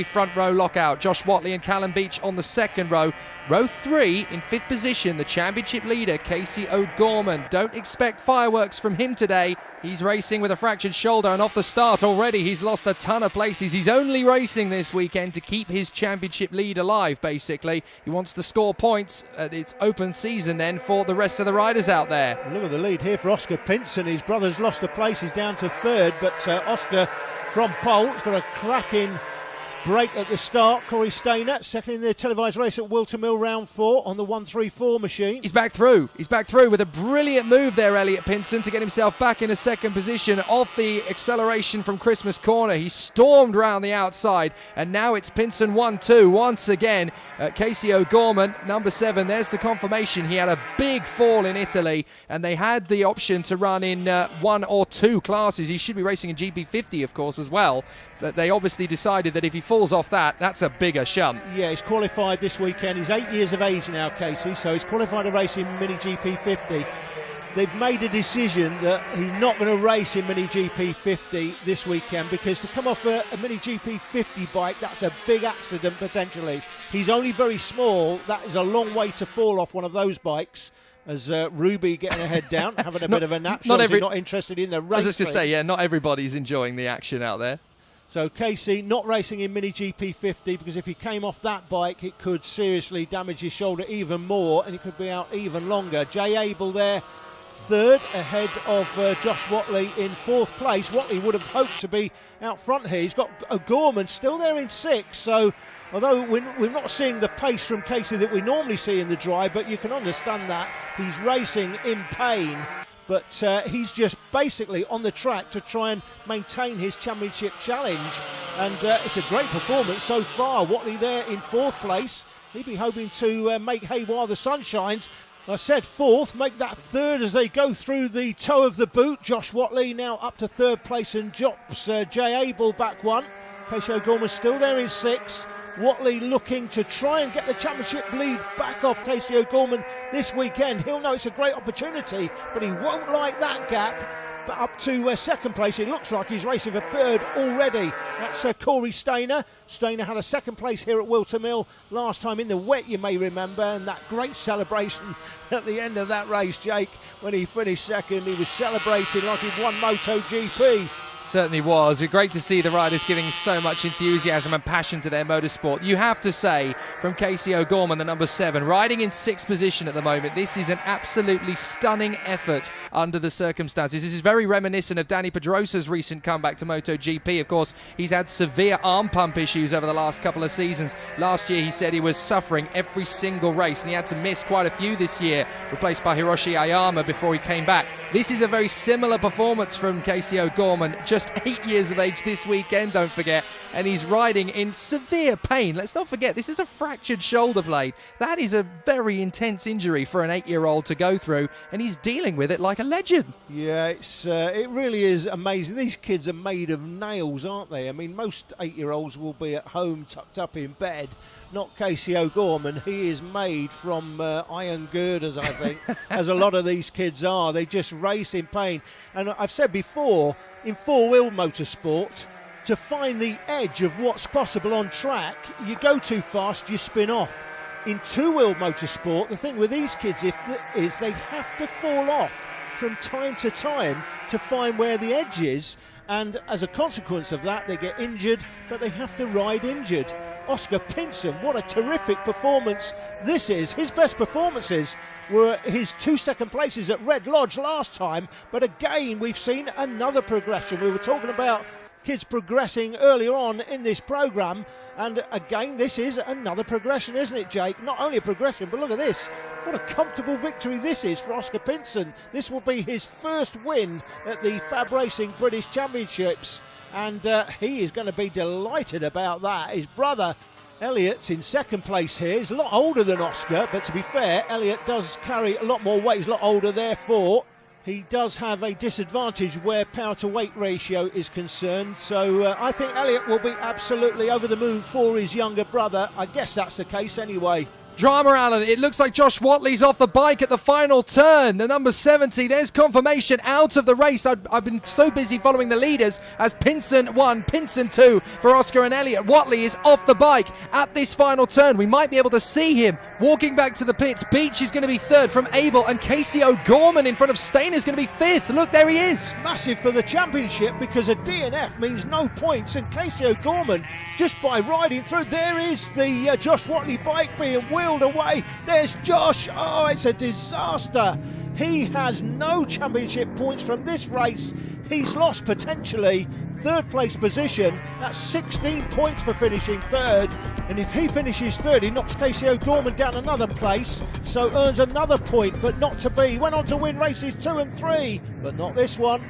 Front row lockout. Josh Watley and Callum Beach on the second row. Row 3 in 5th position, the championship leader, Casey O'Gorman. Don't expect fireworks from him today. He's racing with a fractured shoulder, and off the start already he's lost a ton of places. He's only racing this weekend to keep his championship lead alive, basically. He wants to score points at its open season then for the rest of the riders out there. Look at the lead here for Oscar Pinson. His brother's lost a place. He's down to 3rd, but Oscar from pole has got a cracking break at the start. Corey Stainer second in the televised race at Wilton Mill round 4 on the 134 machine. He's back through with a brilliant move there, Elliot Pinson, to get himself back in a second position off the acceleration from Christmas Corner. He stormed round the outside, and now it's Pinson 1-2 once again. Casey O'Gorman, number 7, there's the confirmation. He had a big fall in Italy, and they had the option to run in 1 or 2 classes. He should be racing in GP50, of course, as well. But they obviously decided that if he falls off that's a bigger shunt. Yeah, he's qualified this weekend. He's 8 years of age now, Casey, so he's qualified to race in Mini GP50. They've made a decision that he's not going to race in Mini GP50 this weekend, because to come off a Mini GP50 bike, that's a big accident potentially. He's only very small. That is a long way to fall off one of those bikes. As Ruby getting her head down, having a bit of a nap. Not interested in the race. I was just going to say, yeah, not everybody's enjoying the action out there. So Casey not racing in Mini GP50, because if he came off that bike it could seriously damage his shoulder even more, and he could be out even longer. Jay Abel there 3rd ahead of Josh Watley in 4th place. Watley would have hoped to be out front here. He's got O'Gorman still there in 6th, so although we're not seeing the pace from Casey that we normally see in the drive, but you can understand that he's racing in pain. But he's just basically on the track to try and maintain his championship challenge. And it's a great performance so far. Watley there in 4th place. He'd be hoping to make hay while the sun shines. I said 4th, make that 3rd as they go through the toe of the boot. Josh Watley now up to 3rd place and drops Jay Abel back 1. Casey O'Gorman still there in 6th. Watley looking to try and get the championship lead back off Casey O'Gorman this weekend. He'll know it's a great opportunity, but he won't like that gap. But up to 2nd place, it looks like he's racing for 3rd already. That's Corey Stainer. Stainer had a 2nd place here at Wilton Mill last time in the wet, you may remember, and that great celebration at the end of that race, Jake, when he finished 2nd, he was celebrating like he'd won MotoGP. Certainly was. Great to see the riders giving so much enthusiasm and passion to their motorsport. You have to say, from Casey O'Gorman, the number 7, riding in 6th position at the moment, this is an absolutely stunning effort under the circumstances. This is very reminiscent of Danny Pedrosa's recent comeback to MotoGP. Of course, he's had severe arm pump issues over the last couple of seasons. Last year, he said he was suffering every single race, and he had to miss quite a few this year, replaced by Hiroshi Ayama before he came back. This is a very similar performance from Casey O'Gorman, just 8 years of age this weekend, don't forget, and he's riding in severe pain. Let's not forget, this is a fractured shoulder blade. That is a very intense injury for an 8-year-old to go through, and he's dealing with it like a legend. Yeah, it really is amazing. These kids are made of nails, aren't they? I mean, most 8-year-olds will be at home tucked up in bed. Not Casey O'Gorman. He is made from iron girders, I think, as a lot of these kids are. They just race in pain. And I've said before, in 4-wheel motorsport, to find the edge of what's possible on track, you go too fast, you spin off. In 2-wheel motorsport, the thing with these kids is they have to fall off from time to time to find where the edge is. And as a consequence of that, they get injured, but they have to ride injured. Oscar Pinson, what a terrific performance this is. His best performances were his 2 second places at Red Lodge last time, but again we've seen another progression. We were talking about kids progressing earlier on in this programme, and again this is another progression, isn't it, Jake? Not only a progression, but look at this. What a comfortable victory this is for Oscar Pinson. This will be his first win at the Fab Racing British Championships, and he is going to be delighted about that. His brother Elliot's in 2nd place here. He's a lot older than Oscar, but to be fair, Elliot does carry a lot more weight. He's a lot older, therefore he does have a disadvantage where power to weight ratio is concerned. So I think Elliot will be absolutely over the moon for his younger brother. I guess that's the case anyway. Drama, Alan. It looks like Josh Watley's off the bike at the final turn. The number 70, there's confirmation out of the race. I've been so busy following the leaders as Pinson 1, Pinson 2 for Oscar and Elliott. Watley is off the bike at this final turn. We might be able to see him walking back to the pits. Beach is going to be third from Abel, and Casey O'Gorman in front of Stainer is going to be fifth. Look, there he is. Massive for the championship because a DNF means no points, and Casey O'Gorman, just by riding through, there is the Josh Watley bike being wheeled away. There's Josh. Oh, it's a disaster. He has no championship points from this race. He's lost potentially third place position. That's 16 points for finishing third, and if he finishes third, he knocks Casey O'Gorman down another place, so earns another point, but not to be. He went on to win races 2 and 3, but not this one.